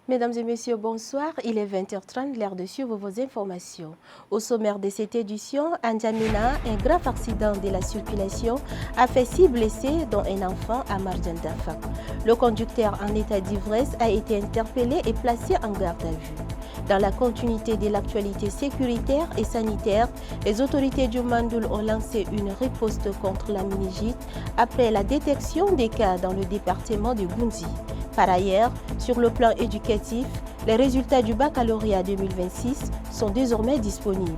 Mesdames et messieurs, bonsoir. Il est 20h30, l'heure de suivre vos informations. Au sommaire de cette édition, à N'Djamena, un grave accident de la circulation a fait 6 blessés, dont un enfant à Marjandafa. Le conducteur en état d'ivresse a été interpellé et placé en garde à vue. Dans la continuité de l'actualité sécuritaire et sanitaire, les autorités du Mandoul ont lancé une riposte contre la méningite après la détection des cas dans le département de Goundzi. Par ailleurs, sur le plan éducatif, les résultats du baccalauréat 2026 sont désormais disponibles.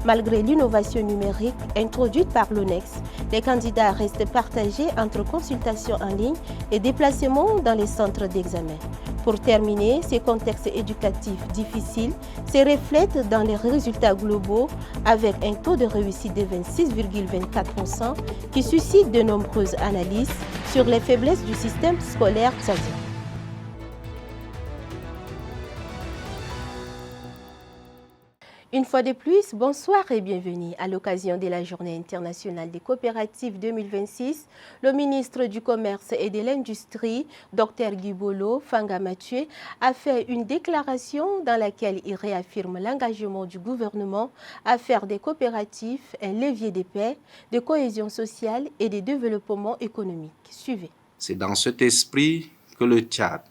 Malgré l'innovation numérique introduite par l'ONEX, les candidats restent partagés entre consultation en ligne et déplacement dans les centres d'examen. Pour terminer, ces contextes éducatifs difficiles se reflètent dans les résultats globaux avec un taux de réussite de 26,24% qui suscite de nombreuses analyses sur les faiblesses du système scolaire tchadien. Une fois de plus, bonsoir et bienvenue. À l'occasion de la Journée internationale des coopératives 2026, le ministre du Commerce et de l'Industrie, Dr Guibolo Fanga Mathieu, a fait une déclaration dans laquelle il réaffirme l'engagement du gouvernement à faire des coopératives un levier de paix, de cohésion sociale et de développement économique. Suivez. C'est dans cet esprit que le Tchad,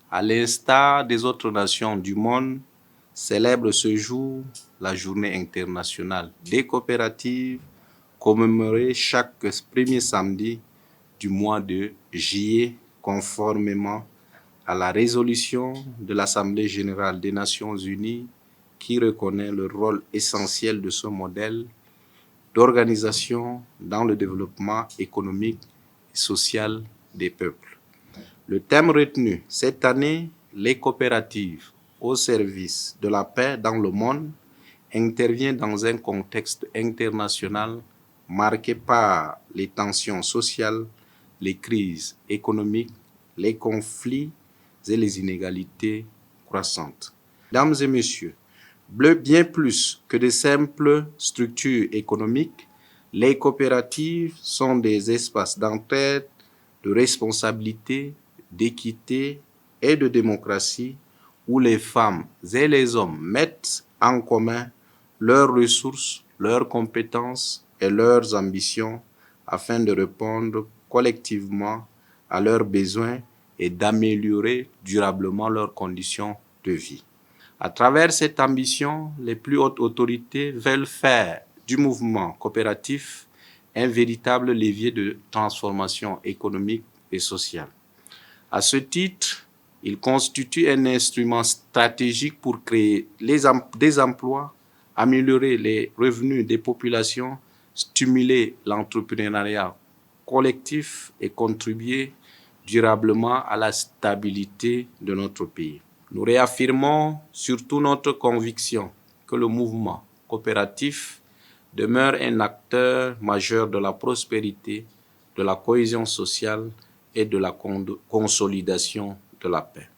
à l'instar des autres nations du monde, célèbre ce jour la Journée internationale des coopératives, commémorée chaque premier samedi du mois de juillet, conformément à la résolution de l'Assemblée générale des Nations unies qui reconnaît le rôle essentiel de ce modèle d'organisation dans le développement économique et social des peuples. Le thème retenu cette année, les coopératives au service de la paix dans le monde, intervient dans un contexte international marqué par les tensions sociales, les crises économiques, les conflits et les inégalités croissantes. Mesdames et messieurs, bien plus que de simples structures économiques, les coopératives sont des espaces d'entraide, de responsabilité, d'équité et de démocratie où les femmes et les hommes mettent en commun leurs ressources, leurs compétences et leurs ambitions afin de répondre collectivement à leurs besoins et d'améliorer durablement leurs conditions de vie. À travers cette ambition, les plus hautes autorités veulent faire du mouvement coopératif un véritable levier de transformation économique et sociale. À ce titre, il constitue un instrument stratégique pour créer des emplois, améliorer les revenus des populations, stimuler l'entrepreneuriat collectif et contribuer durablement à la stabilité de notre pays. Nous réaffirmons surtout notre conviction que le mouvement coopératif demeure un acteur majeur de la prospérité, de la cohésion sociale et de la consolidation de la paix.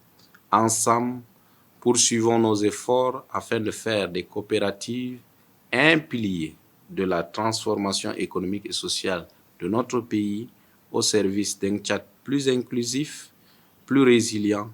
Ensemble, poursuivons nos efforts afin de faire des coopératives un pilier de la transformation économique et sociale de notre pays au service d'un Tchad plus inclusif, plus résilient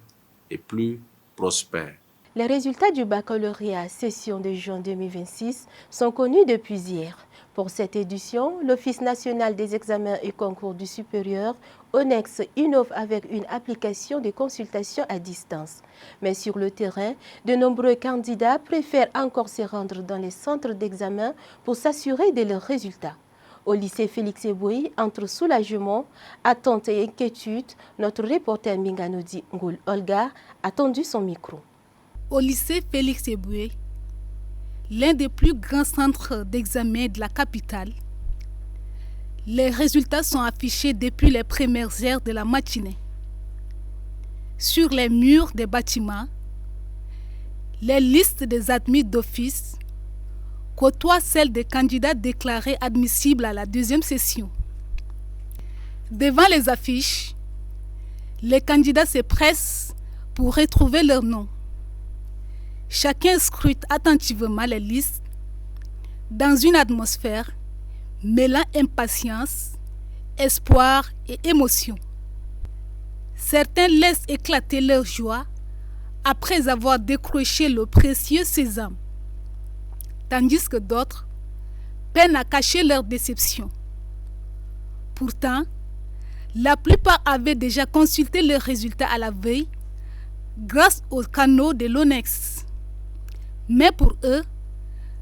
et plus prospère. Les résultats du baccalauréat session de juin 2026 sont connus depuis hier. Pour cette édition, l'Office national des examens et concours du supérieur, ONEX, innove avec une application de consultation à distance. Mais sur le terrain, de nombreux candidats préfèrent encore se rendre dans les centres d'examen pour s'assurer de leurs résultats. Au lycée Félix Eboué, entre soulagement, attente et inquiétude, notre reporter Minganodi Ngoul Olga a tendu son micro. Au lycée Félix Eboué, l'un des plus grands centres d'examen de la capitale, les résultats sont affichés depuis les premières heures de la matinée. Sur les murs des bâtiments, les listes des admis d'office côtoient celles des candidats déclarés admissibles à la deuxième session. Devant les affiches, les candidats se pressent pour retrouver leur nom. Chacun scrute attentivement les listes dans une atmosphère mêlant impatience, espoir et émotion. Certains laissent éclater leur joie après avoir décroché le précieux sésame, tandis que d'autres peinent à cacher leur déception. Pourtant, la plupart avaient déjà consulté leurs résultats à la veille grâce aux canaux de l'ONEX. Mais pour eux,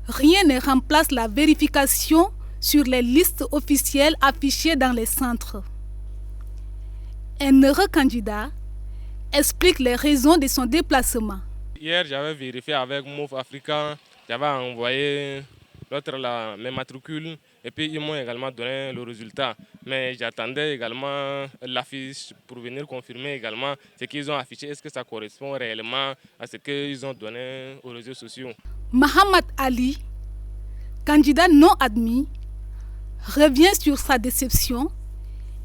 rien ne remplace la vérification sur les listes officielles affichées dans les centres. Un heureux candidat explique les raisons de son déplacement. Hier, j'avais vérifié avec MOF Africa, j'avais envoyé l'autre mes matricules et puis ils m'ont également donné le résultat. Mais j'attendais également l'affiche pour venir confirmer également ce qu'ils ont affiché. Est-ce que ça correspond réellement à ce qu'ils ont donné aux réseaux sociaux? Mohamed Ali, candidat non admis, revient sur sa déception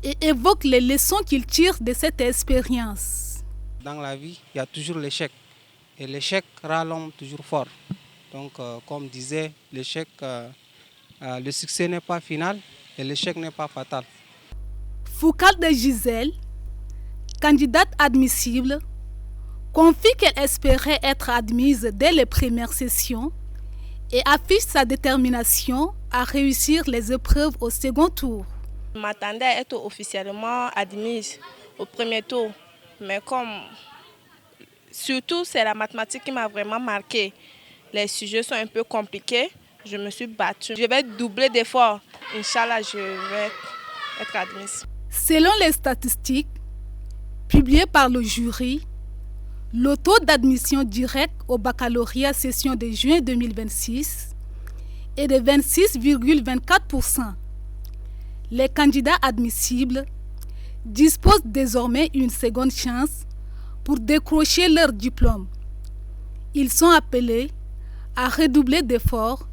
et évoque les leçons qu'il tire de cette expérience. Dans la vie, il y a toujours l'échec. Et l'échec rend l'homme toujours fort. Donc, comme disait, l'échec, le succès n'est pas final et l'échec n'est pas fatal. Foucault de Gisèle, candidate admissible, confie qu'elle espérait être admise dès les premières sessions et affiche sa détermination à réussir les épreuves au second tour. Je m'attendais à être officiellement admise au premier tour, mais surtout c'est la mathématique qui m'a vraiment marqué. Les sujets sont un peu compliqués, je me suis battue. Je vais doubler d'efforts, Inch'Allah, je vais être admise. Selon les statistiques publiées par le jury, le taux d'admission directe au baccalauréat session de juin 2026 est de 26,24%. Les candidats admissibles disposent désormais une seconde chance pour décrocher leur diplôme. Ils sont appelés à redoubler d'efforts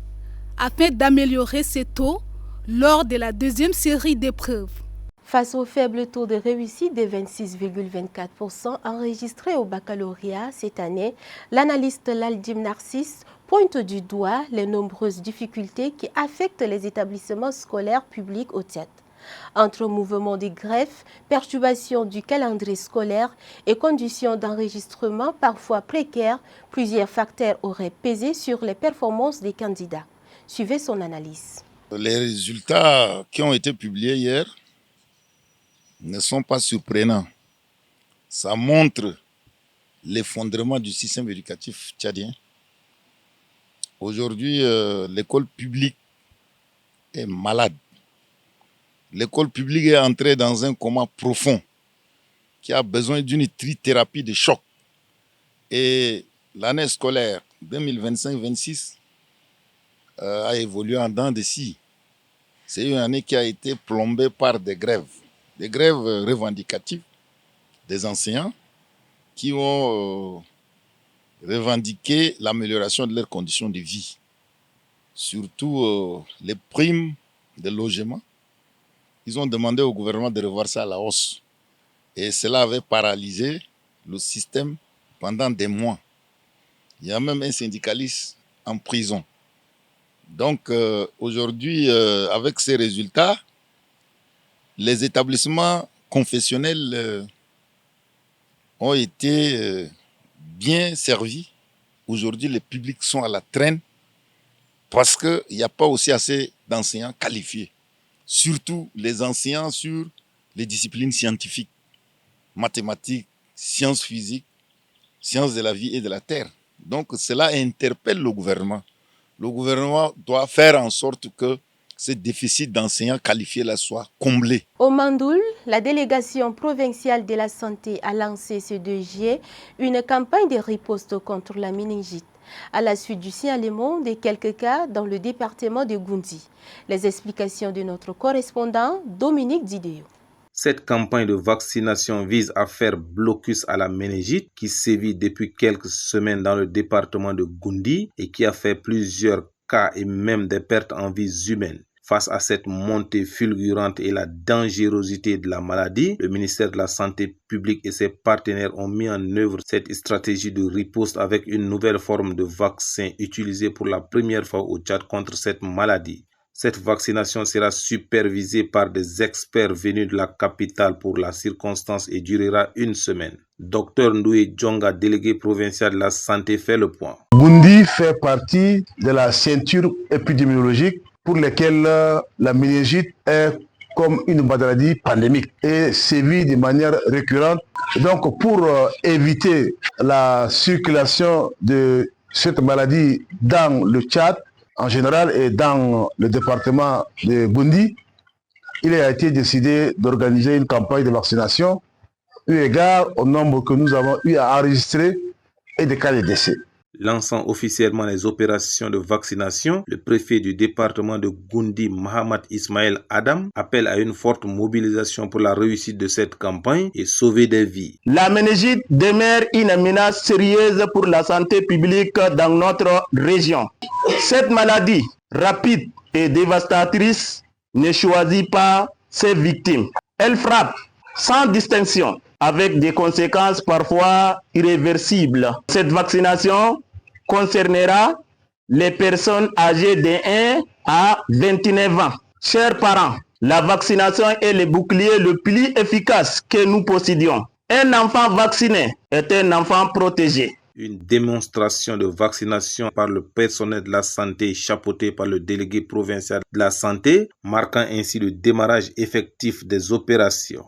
afin d'améliorer ces taux lors de la deuxième série d'épreuves. Face au faible taux de réussite de 26,24% enregistré au baccalauréat cette année, l'analyste Laldim Narcisse pointe du doigt les nombreuses difficultés qui affectent les établissements scolaires publics au Tchad. Entre mouvements de grève, perturbations du calendrier scolaire et conditions d'enregistrement parfois précaires, plusieurs facteurs auraient pesé sur les performances des candidats. Suivez son analyse. Les résultats qui ont été publiés hier ne sont pas surprenants. Ça montre l'effondrement du système éducatif tchadien. Aujourd'hui, l'école publique est malade. L'école publique est entrée dans un coma profond qui a besoin d'une trithérapie de choc. Et l'année scolaire 2025-26 a évolué en dents de scie. C'est une année qui a été plombée par des grèves revendicatives des enseignants qui ont revendiqué l'amélioration de leurs conditions de vie, surtout les primes de logement. Ils ont demandé au gouvernement de revoir ça à la hausse. Et cela avait paralysé le système pendant des mois. Il y a même un syndicaliste en prison. Donc aujourd'hui, avec ces résultats, les établissements confessionnels ont été bien servis. Aujourd'hui, les publics sont à la traîne parce qu'il n'y a pas aussi assez d'enseignants qualifiés. Surtout les enseignants sur les disciplines scientifiques, mathématiques, sciences physiques, sciences de la vie et de la terre. Donc cela interpelle le gouvernement. Le gouvernement doit faire en sorte que ce déficit d'enseignants qualifiés-là soit comblé. Au Mandoul, la délégation provinciale de la santé a lancé ce 2 juillet une campagne de riposte contre la méningite, à la suite du signalement de quelques cas dans le département de Goundi. Les explications de notre correspondant Dominique Didéo. Cette campagne de vaccination vise à faire blocus à la méningite qui sévit depuis quelques semaines dans le département de Goundi et qui a fait plusieurs cas et même des pertes en vies humaines. Face à cette montée fulgurante et la dangerosité de la maladie, le ministère de la Santé publique et ses partenaires ont mis en œuvre cette stratégie de riposte avec une nouvelle forme de vaccin utilisé pour la première fois au Tchad contre cette maladie. Cette vaccination sera supervisée par des experts venus de la capitale pour la circonstance et durera une semaine. Dr Ndoué Djonga, délégué provincial de la santé, fait le point. Boundi fait partie de la ceinture épidémiologique pour laquelle la méningite est comme une maladie pandémique et sévit de manière récurrente. Donc pour éviter la circulation de cette maladie dans le Tchad en général et dans le département de Boundi, il a été décidé d'organiser une campagne de vaccination eu égard au nombre que nous avons eu à enregistrer et des cas de décès. Lançant officiellement les opérations de vaccination, le préfet du département de Goundi, Mohamed Ismaël Adam, appelle à une forte mobilisation pour la réussite de cette campagne et sauver des vies. La méningite demeure une menace sérieuse pour la santé publique dans notre région. Cette maladie rapide et dévastatrice ne choisit pas ses victimes. Elle frappe sans distinction, avec des conséquences parfois irréversibles. Cette vaccination concernera les personnes âgées de 1 à 29 ans. Chers parents, la vaccination est le bouclier le plus efficace que nous possédions. Un enfant vacciné est un enfant protégé. Une démonstration de vaccination par le personnel de la santé chapeauté par le délégué provincial de la santé, marquant ainsi le démarrage effectif des opérations.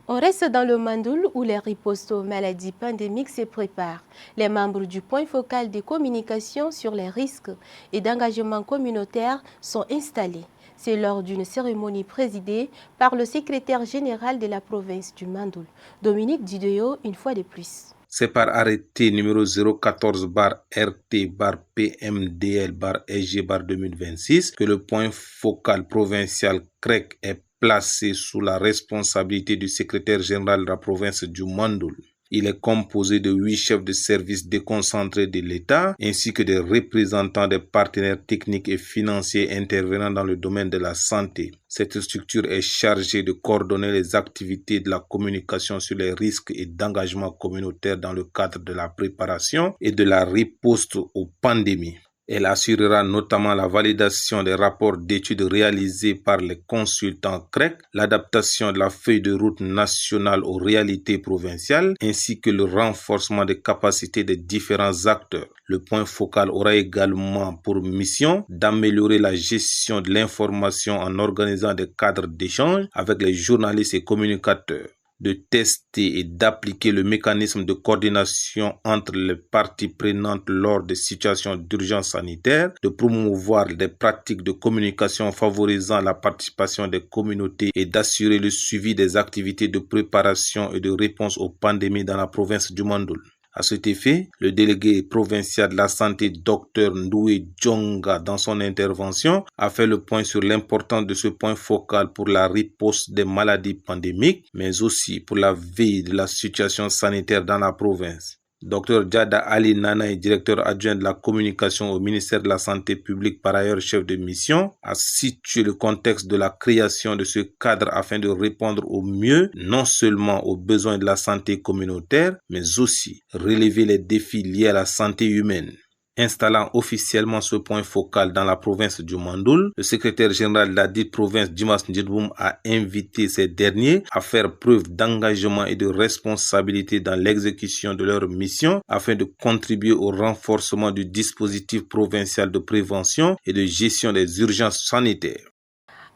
On reste dans le Mandoul où les ripostes aux maladies pandémiques se préparent. Les membres du point focal de communication sur les risques et d'engagement communautaire sont installés. C'est lors d'une cérémonie présidée par le secrétaire général de la province du Mandoul, Dominique Dideo, une fois de plus. C'est par arrêté numéro 014-RT-PMDL-EG-2026 que le point focal provincial CREC est placé sous la responsabilité du secrétaire général de la province du Mandoul. Il est composé de 8 chefs de service déconcentrés de l'État ainsi que des représentants des partenaires techniques et financiers intervenant dans le domaine de la santé. Cette structure est chargée de coordonner les activités de la communication sur les risques et d'engagement communautaire dans le cadre de la préparation et de la riposte aux pandémies. Elle assurera notamment la validation des rapports d'études réalisés par les consultants CREC, l'adaptation de la feuille de route nationale aux réalités provinciales, ainsi que le renforcement des capacités des différents acteurs. Le point focal aura également pour mission d'améliorer la gestion de l'information en organisant des cadres d'échange avec les journalistes et communicateurs, de tester et d'appliquer le mécanisme de coordination entre les parties prenantes lors des situations d'urgence sanitaire, de promouvoir des pratiques de communication favorisant la participation des communautés et d'assurer le suivi des activités de préparation et de réponse aux pandémies dans la province du Mandoul. À cet effet, le délégué provincial de la santé, Dr Ndoué Djonga, dans son intervention, a fait le point sur l'importance de ce point focal pour la riposte des maladies pandémiques, mais aussi pour la veille de la situation sanitaire dans la province. Dr Djada Ali Nana est directeur adjoint de la communication au ministère de la Santé publique, par ailleurs chef de mission, a situé le contexte de la création de ce cadre afin de répondre au mieux non seulement aux besoins de la santé communautaire, mais aussi relever les défis liés à la santé humaine. Installant officiellement ce point focal dans la province du Mandoul, le secrétaire général de la dite province, Dimas Ndjidboum, a invité ces derniers à faire preuve d'engagement et de responsabilité dans l'exécution de leur mission afin de contribuer au renforcement du dispositif provincial de prévention et de gestion des urgences sanitaires.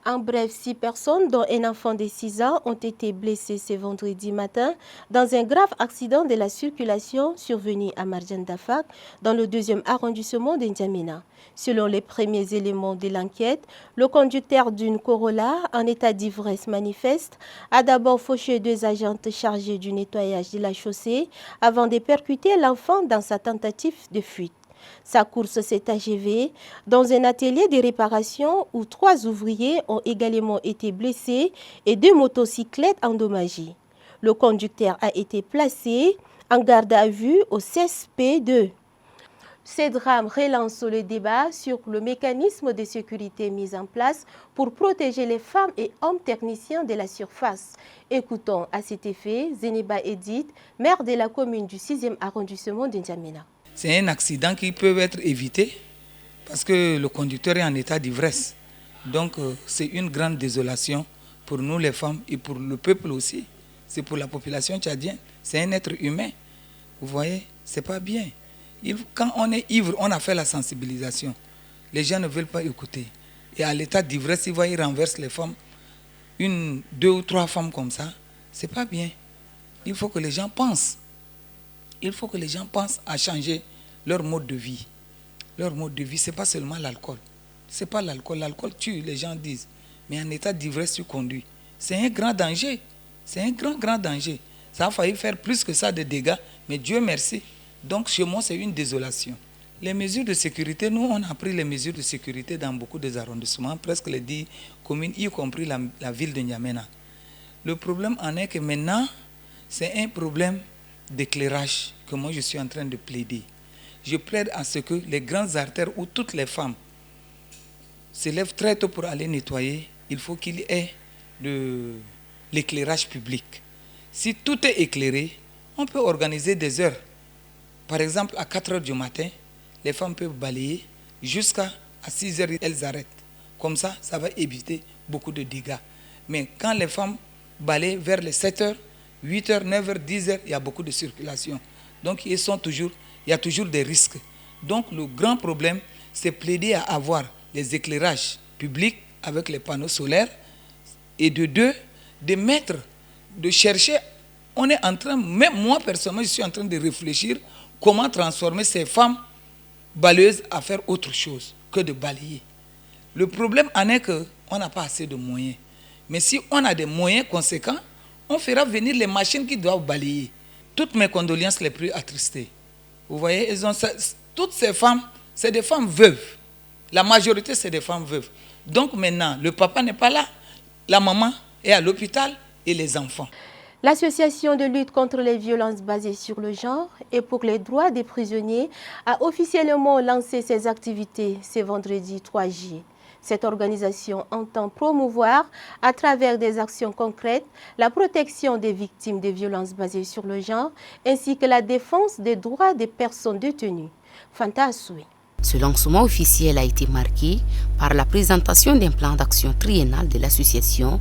En bref, 6 personnes, dont un enfant de 6 ans, ont été blessées ce vendredi matin dans un grave accident de la circulation survenu à Marjan-Dafak, dans le 2e arrondissement de N'Djamena. Selon les premiers éléments de l'enquête, le conducteur d'une Corolla en état d'ivresse manifeste a d'abord fauché 2 agentes chargées du nettoyage de la chaussée avant de percuter l'enfant dans sa tentative de fuite. Sa course s'est achevée dans un atelier de réparation où 3 ouvriers ont également été blessés et 2 motocyclettes endommagées. Le conducteur a été placé en garde à vue au CSP2. Ces drames relancent le débat sur le mécanisme de sécurité mis en place pour protéger les femmes et hommes techniciens de la surface. Écoutons à cet effet Zeniba Edith, maire de la commune du 6e arrondissement de N'Djamena. C'est un accident qui peut être évité parce que le conducteur est en état d'ivresse. Donc c'est une grande désolation pour nous les femmes et pour le peuple aussi. C'est pour la population tchadienne. C'est un être humain. Vous voyez, c'est pas bien. Quand on est ivre, on a fait la sensibilisation. Les gens ne veulent pas écouter. Et à l'état d'ivresse, ils renversent les femmes. 1, 2 ou 3 femmes comme ça, c'est pas bien. Il faut que les gens pensent. Il faut que les gens pensent à changer leur mode de vie. Leur mode de vie, ce n'est pas seulement l'alcool. Ce n'est pas l'alcool. L'alcool tue, les gens disent. Mais en état d'ivresse, tu conduis. C'est un grand danger. C'est un grand danger. Ça a failli faire plus que ça de dégâts, mais Dieu merci. Donc chez moi, c'est une désolation. Les mesures de sécurité, nous, on a pris les mesures de sécurité dans beaucoup des arrondissements, presque les 10 communes, y compris la ville de N'Djamena. Le problème en est que maintenant, c'est un problème d'éclairage que moi, je suis en train de plaider. Je plaide à ce que les grandes artères où toutes les femmes se lèvent très tôt pour aller nettoyer, il faut qu'il y ait de l'éclairage public. Si tout est éclairé, on peut organiser des heures. Par exemple, à 4 heures du matin, les femmes peuvent balayer jusqu'à 6 heures, elles arrêtent. Comme ça, ça va éviter beaucoup de dégâts. Mais quand les femmes balayent vers les 7 heures, 8 heures, 9 heures, 10 heures, il y a beaucoup de circulation. Donc, il y a toujours des risques. Donc, le grand problème, c'est plaider à avoir les éclairages publics avec les panneaux solaires et de chercher. On est en train, même moi personnellement, je suis en train de réfléchir comment transformer ces femmes balayeuses à faire autre chose que de balayer. Le problème en est qu'on n'a pas assez de moyens. Mais si on a des moyens conséquents, on fera venir les machines qui doivent balayer. Toutes mes condoléances les plus attristées. Vous voyez, toutes ces femmes, c'est des femmes veuves. La majorité, c'est des femmes veuves. Donc maintenant, le papa n'est pas là. La maman est à l'hôpital et les enfants. L'Association de lutte contre les violences basées sur le genre et pour les droits des prisonniers a officiellement lancé ses activités ce vendredi 3 juillet. Cette organisation entend promouvoir, à travers des actions concrètes, la protection des victimes de violences basées sur le genre ainsi que la défense des droits des personnes détenues. Fanta Assoui. Ce lancement officiel a été marqué par la présentation d'un plan d'action triennal de l'association,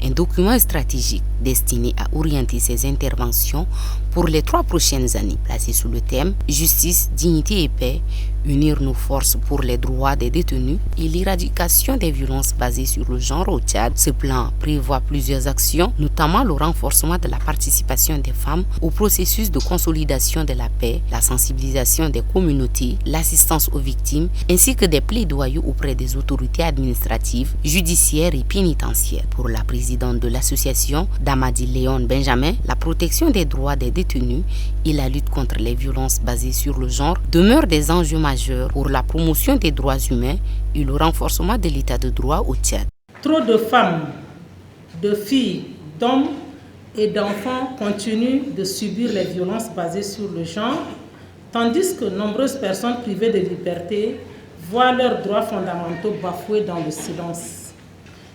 un document stratégique destiné à orienter ses interventions pour les 3 prochaines années, placé sous le thème « Justice, dignité et paix, unir nos forces pour les droits des détenus et l'éradication des violences basées sur le genre au Tchad ». Ce plan prévoit plusieurs actions, notamment le renforcement de la participation des femmes au processus de consolidation de la paix, la sensibilisation des communautés, l'assistance aux victimes, ainsi que des plaidoyers auprès des autorités administratives, judiciaires et pénitentiaires. Pour la présidente de l'association, Damadi Léon Benjamin, la protection des droits des détenus et la lutte contre les violences basées sur le genre demeurent des enjeux majeurs pour la promotion des droits humains et le renforcement de l'état de droit au Tchad. Trop de femmes, de filles, d'hommes et d'enfants continuent de subir les violences basées sur le genre, tandis que nombreuses personnes privées de liberté voient leurs droits fondamentaux bafoués dans le silence.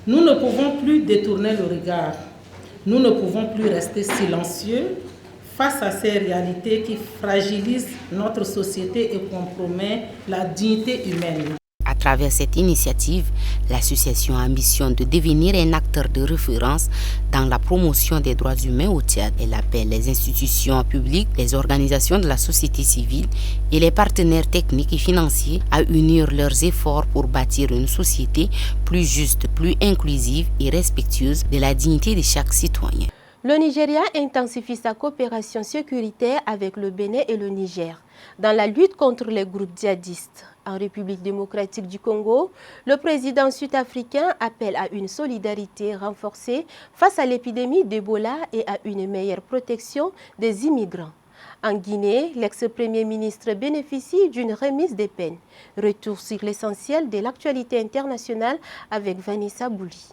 Nous ne pouvons plus détourner le regard. Nous ne pouvons plus rester silencieux face à ces réalités qui fragilisent notre société et compromettent la dignité humaine. À travers cette initiative, l'association ambitionne de devenir un acteur de référence dans la promotion des droits humains au Tchad. Elle appelle les institutions publiques, les organisations de la société civile et les partenaires techniques et financiers à unir leurs efforts pour bâtir une société plus juste, plus inclusive et respectueuse de la dignité de chaque citoyen. Le Nigeria intensifie sa coopération sécuritaire avec le Bénin et le Niger dans la lutte contre les groupes djihadistes. En République démocratique du Congo, le président sud-africain appelle à une solidarité renforcée face à l'épidémie d'Ebola et à une meilleure protection des immigrants. En Guinée, l'ex-premier ministre bénéficie d'une remise des peines. Retour sur l'essentiel de l'actualité internationale avec Vanessa Bouli.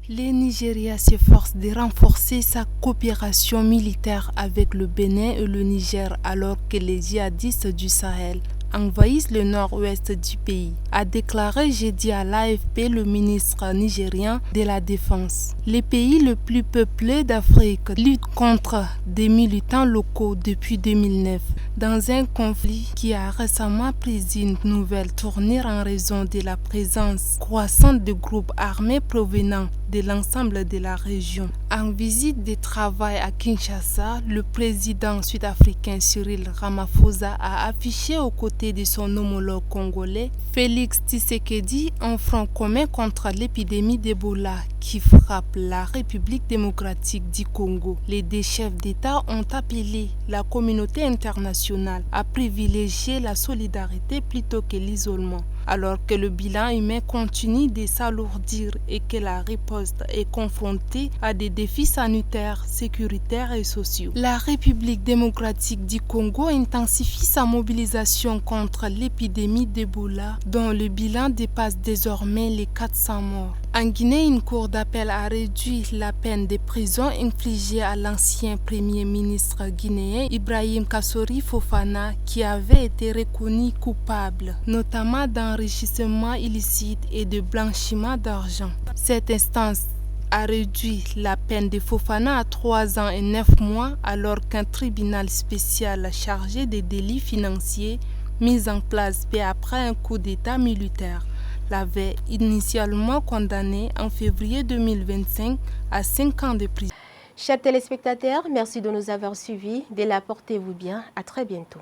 Le Nigeria s'efforce de renforcer sa coopération militaire avec le Bénin et le Niger alors que les djihadistes du Sahel envahissent le nord-ouest du pays, a déclaré jeudi à l'AFP le ministre nigérien de la Défense. Les pays le plus peuplés d'Afrique luttent contre des militants locaux depuis 2009, dans un conflit qui a récemment pris une nouvelle tournure en raison de la présence croissante de groupes armés provenant de l'ensemble de la région. En visite de travail à Kinshasa, le président sud-africain Cyril Ramaphosa a affiché aux côtés de son homologue congolais Félix Tshisekedi un front commun contre l'épidémie d'Ebola qui frappe la République démocratique du Congo. Les deux chefs d'État ont appelé la communauté internationale à privilégier la solidarité plutôt que l'isolement, alors que le bilan humain continue de s'alourdir et que la riposte est confrontée à des défis sanitaires, sécuritaires et sociaux. La République démocratique du Congo intensifie sa mobilisation contre l'épidémie d'Ebola, dont le bilan dépasse désormais les 400 morts. En Guinée, une cour d'appel a réduit la peine de prison infligée à l'ancien premier ministre guinéen Ibrahim Kassori Fofana, qui avait été reconnu coupable, notamment d'enrichissement illicite et de blanchiment d'argent. Cette instance a réduit la peine de Fofana à 3 ans et 9 mois, alors qu'un tribunal spécial chargé des délits financiers, mis en place peu après un coup d'État militaire, l'avait initialement condamné en février 2025 à 5 ans de prison. Chers téléspectateurs, merci de nous avoir suivis. Dès là, portez-vous bien. À très bientôt.